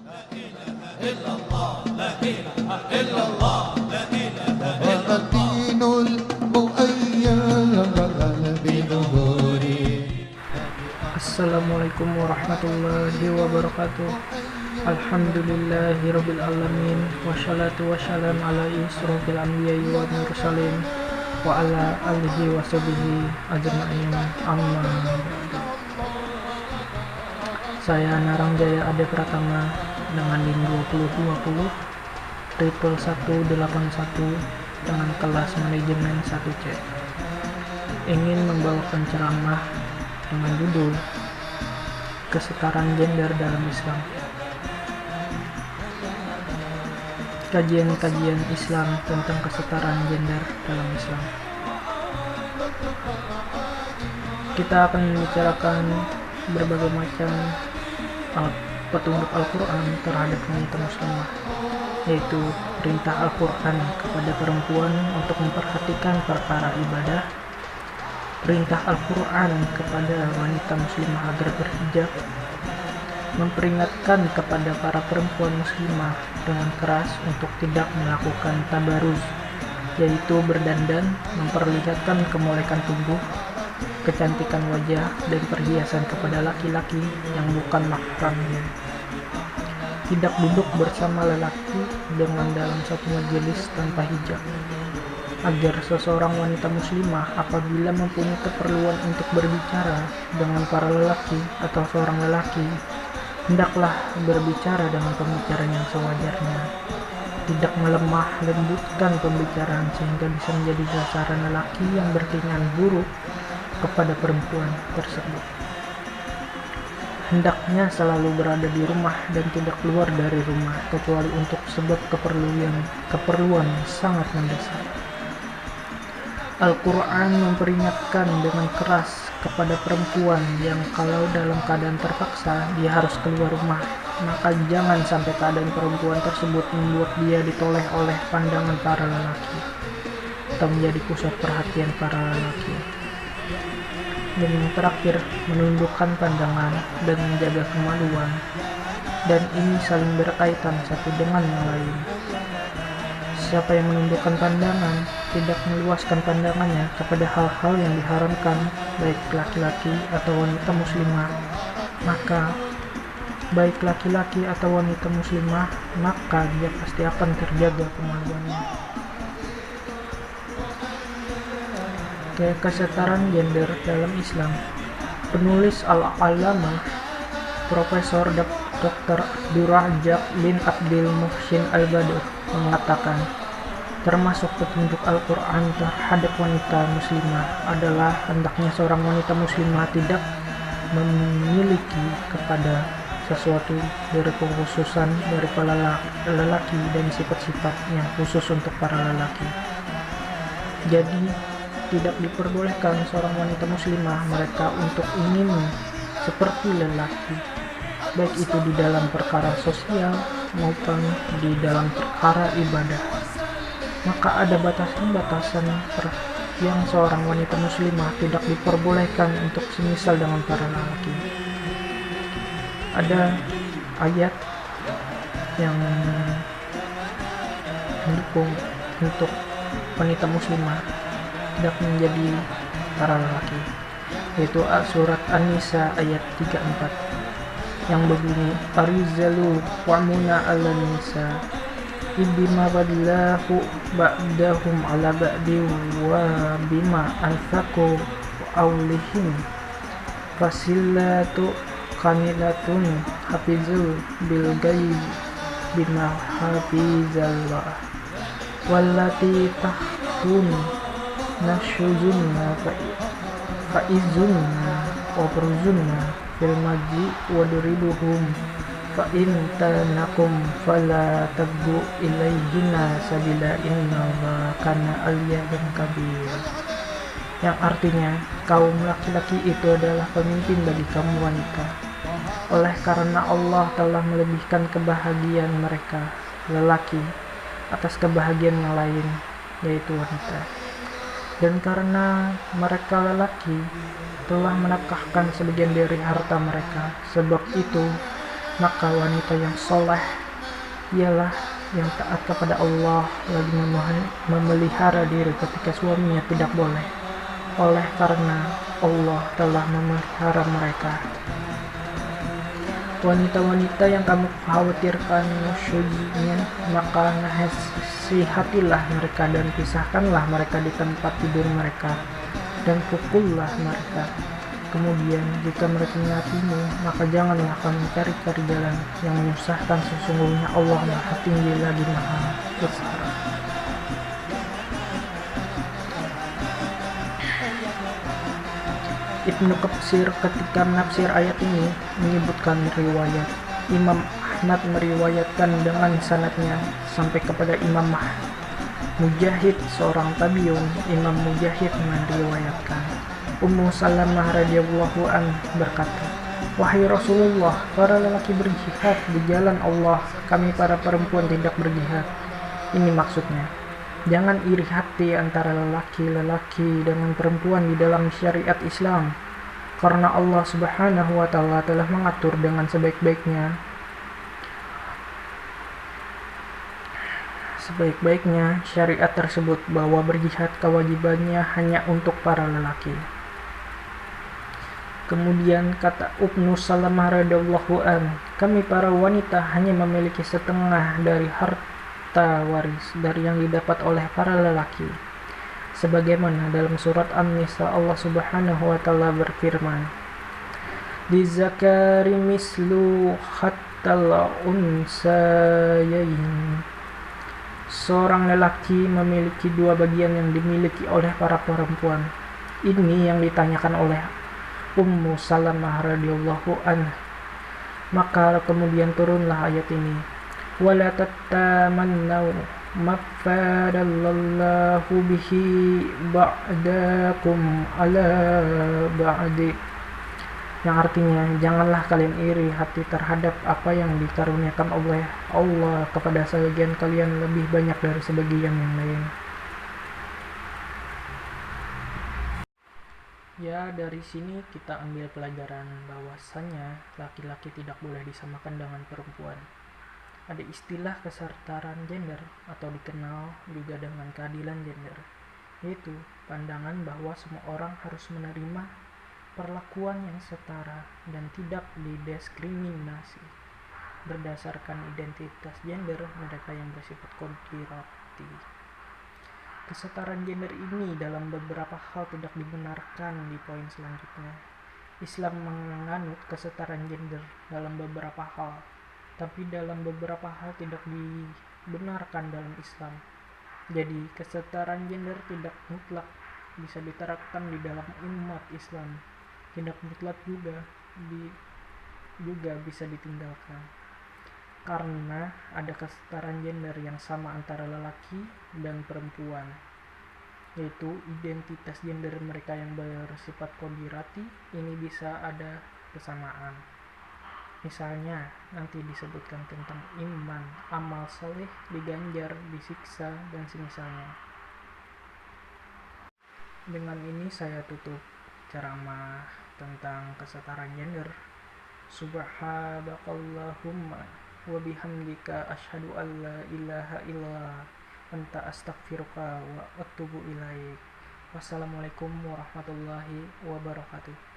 Assalamualaikum warahmatullahi wabarakatuh. Alhamdulillahirabbil alamin wassalatu wassalam ala isrofil anbiya'i wal mursalin wa ala alihi washabihi ajma'in amma ba'du. Saya Narangjaya Ade Pratama dengan NIM 2020 triple 181 dengan kelas manajemen 1C ingin membawakan ceramah dengan judul Kesetaraan Gender dalam Islam. Kajian-kajian Islam tentang kesetaraan gender dalam Islam. Kita akan membicarakan berbagai macam petunjuk Al-Quran terhadap wanita muslimah, yaitu perintah Al-Quran kepada perempuan untuk memperhatikan perkara ibadah, perintah Al-Quran kepada wanita muslimah agar berhijab, memperingatkan kepada para perempuan muslimah dengan keras untuk tidak melakukan tabaruz, yaitu berdandan, memperlihatkan kemolekan tubuh, kecantikan wajah, dan perhiasan kepada laki-laki yang bukan mahramnya. Tidak duduk bersama lelaki dengan dalam satu majelis tanpa hijab. Agar seseorang wanita muslimah apabila mempunyai keperluan untuk berbicara dengan para lelaki atau seorang lelaki, hendaklah berbicara dengan pembicaraan yang sewajarnya, tidak melemah lembutkan pembicaraan sehingga bisa menjadi sasaran lelaki yang berkeinginan buruk kepada perempuan tersebut. Hendaknya selalu berada di rumah dan tidak keluar dari rumah kecuali untuk sebab keperluan sangat mendesak. Al-Quran memperingatkan dengan keras kepada perempuan yang kalau dalam keadaan terpaksa dia harus keluar rumah, maka jangan sampai keadaan perempuan tersebut membuat dia ditoleh oleh pandangan para lelaki atau menjadi pusat perhatian para lelaki. Dan yang terakhir, menundukkan pandangan dan menjaga kemaluan, dan ini saling berkaitan satu dengan yang lain. Siapa yang menundukkan pandangan, tidak meluaskan pandangannya kepada hal-hal yang diharamkan, baik laki-laki atau wanita muslimah, maka baik laki-laki atau wanita muslimah, maka dia pasti akan terjaga kemaluannya. Kesetaraan gender dalam Islam. Penulis Al-Alamah Profesor Dr. Abdurrazzaq bin Abdul Muhsin Al-Badr mengatakan, termasuk petunjuk Al-Quran terhadap wanita muslimah adalah hendaknya seorang wanita muslimah tidak memiliki kepada sesuatu dari kekhususan dari para lelaki dan sifat-sifat yang khusus untuk para lelaki. Jadi tidak diperbolehkan seorang wanita muslimah mereka untuk ingin seperti lelaki, baik itu di dalam perkara sosial maupun di dalam perkara ibadah. Maka ada batasan-batasan yang seorang wanita muslimah tidak diperbolehkan untuk semisal dengan para lelaki. Ada ayat yang mendukung untuk wanita muslimah tidak menjadi para lelaki, yaitu surat An-Nisa ayat 34 yang begini, Arizalu wa'muna ala nisa ibima badillahu ba'dahum ala ba'di wa bima anfaku awlihim fasilatu kamilatun hafizul bil ghaib bima hafizallah wallati tahtun nasyuzunna fa'izunna wa berzunna fil maji wadribuhum fa in tanakum fala tabgu ilaihina sabila innallaha kana aliyan kabir, yang artinya kaum laki-laki itu adalah pemimpin bagi kaum wanita oleh karena Allah telah melebihkan kebahagiaan mereka lelaki atas kebahagiaan yang lain, yaitu wanita. Dan karena mereka lelaki telah menafkahkan sebagian dari harta mereka, sebab itu Maka wanita yang soleh ialah yang taat kepada Allah, lagi memelihara diri ketika suaminya tidak boleh, oleh karena Allah telah memelihara mereka. Wanita-wanita yang kamu khawatirkan syujinya, maka nasihatilah mereka dan pisahkanlah mereka di tempat tidur mereka, dan pukullah mereka. Kemudian jika mereka menyakitimu, maka janganlah kamu cari-cari jalan yang menyusahkan. Sesungguhnya Allah Maha Tinggi lagi Maha Besar. Ibnu Katsir ketika menafsir ayat ini menyebutkan riwayat Imam Ahmad meriwayatkan dengan sanadnya sampai kepada Imam Mujahid, seorang tabiun. Imam Mujahid meriwayatkan Ummu Salamah radhiyallahu an berkata, "Wahai Rasulullah, para lelaki berjihad di jalan Allah, kami para perempuan tidak berjihad." Ini maksudnya, jangan iri hati antara lelaki-lelaki dengan perempuan di dalam syariat Islam, karena Allah Subhanahu wa Ta'ala telah mengatur dengan sebaik-baiknya syariat tersebut bahwa berjihad kewajibannya hanya untuk para lelaki. Kemudian kata Ibnu Salamah radhiyallahu an, "Kami para wanita hanya memiliki setengah dari harta waris dari yang didapat oleh para lelaki." Sebagaimana dalam surat An-Nisa Allah Subhanahu wa Ta'ala berfirman, "Lizakari mislu hattal unsayayn." Seorang lelaki memiliki dua bagian yang dimiliki oleh para perempuan. Ini yang ditanyakan oleh Ummu Salamah radhiyallahu anha. Maka kemudian turunlah ayat ini, "Wala tatamannau maffadallahu bihi ba'dakum ala ba'di." Yang artinya, janganlah kalian iri hati terhadap apa yang dikaruniakan oleh Allah kepada sebagian kalian lebih banyak dari sebagian yang lain. Ya, dari sini kita ambil pelajaran bahwasanya laki-laki tidak boleh disamakan dengan perempuan. Ada istilah kesetaraan gender atau dikenal juga dengan keadilan gender, yaitu pandangan bahwa semua orang harus menerima perlakuan yang setara dan tidak didiskriminasi berdasarkan identitas gender mereka yang bersifat konspiratif. Kesetaraan gender ini dalam beberapa hal tidak dibenarkan. Di poin selanjutnya, Islam menganut kesetaraan gender dalam beberapa hal, tapi dalam beberapa hal tidak dibenarkan dalam Islam. Jadi kesetaraan gender tidak mutlak bisa diterapkan di dalam umat Islam, tidak mutlak juga bisa ditinggalkan, karena ada kesetaraan gender yang sama antara lelaki dan perempuan, yaitu identitas gender mereka yang bersifat konspiratif ini bisa ada kesamaan. Misalnya nanti disebutkan tentang iman, amal soleh diganjar, disiksa, dan semisalnya. Dengan ini saya tutup ceramah tentang kesetaraan gender. Subhanakallahumma wa bihamdika asyhadu an la ilaha illa anta astaghfiruka wa atubu ilaik. Wassalamualaikum warahmatullahi wabarakatuh.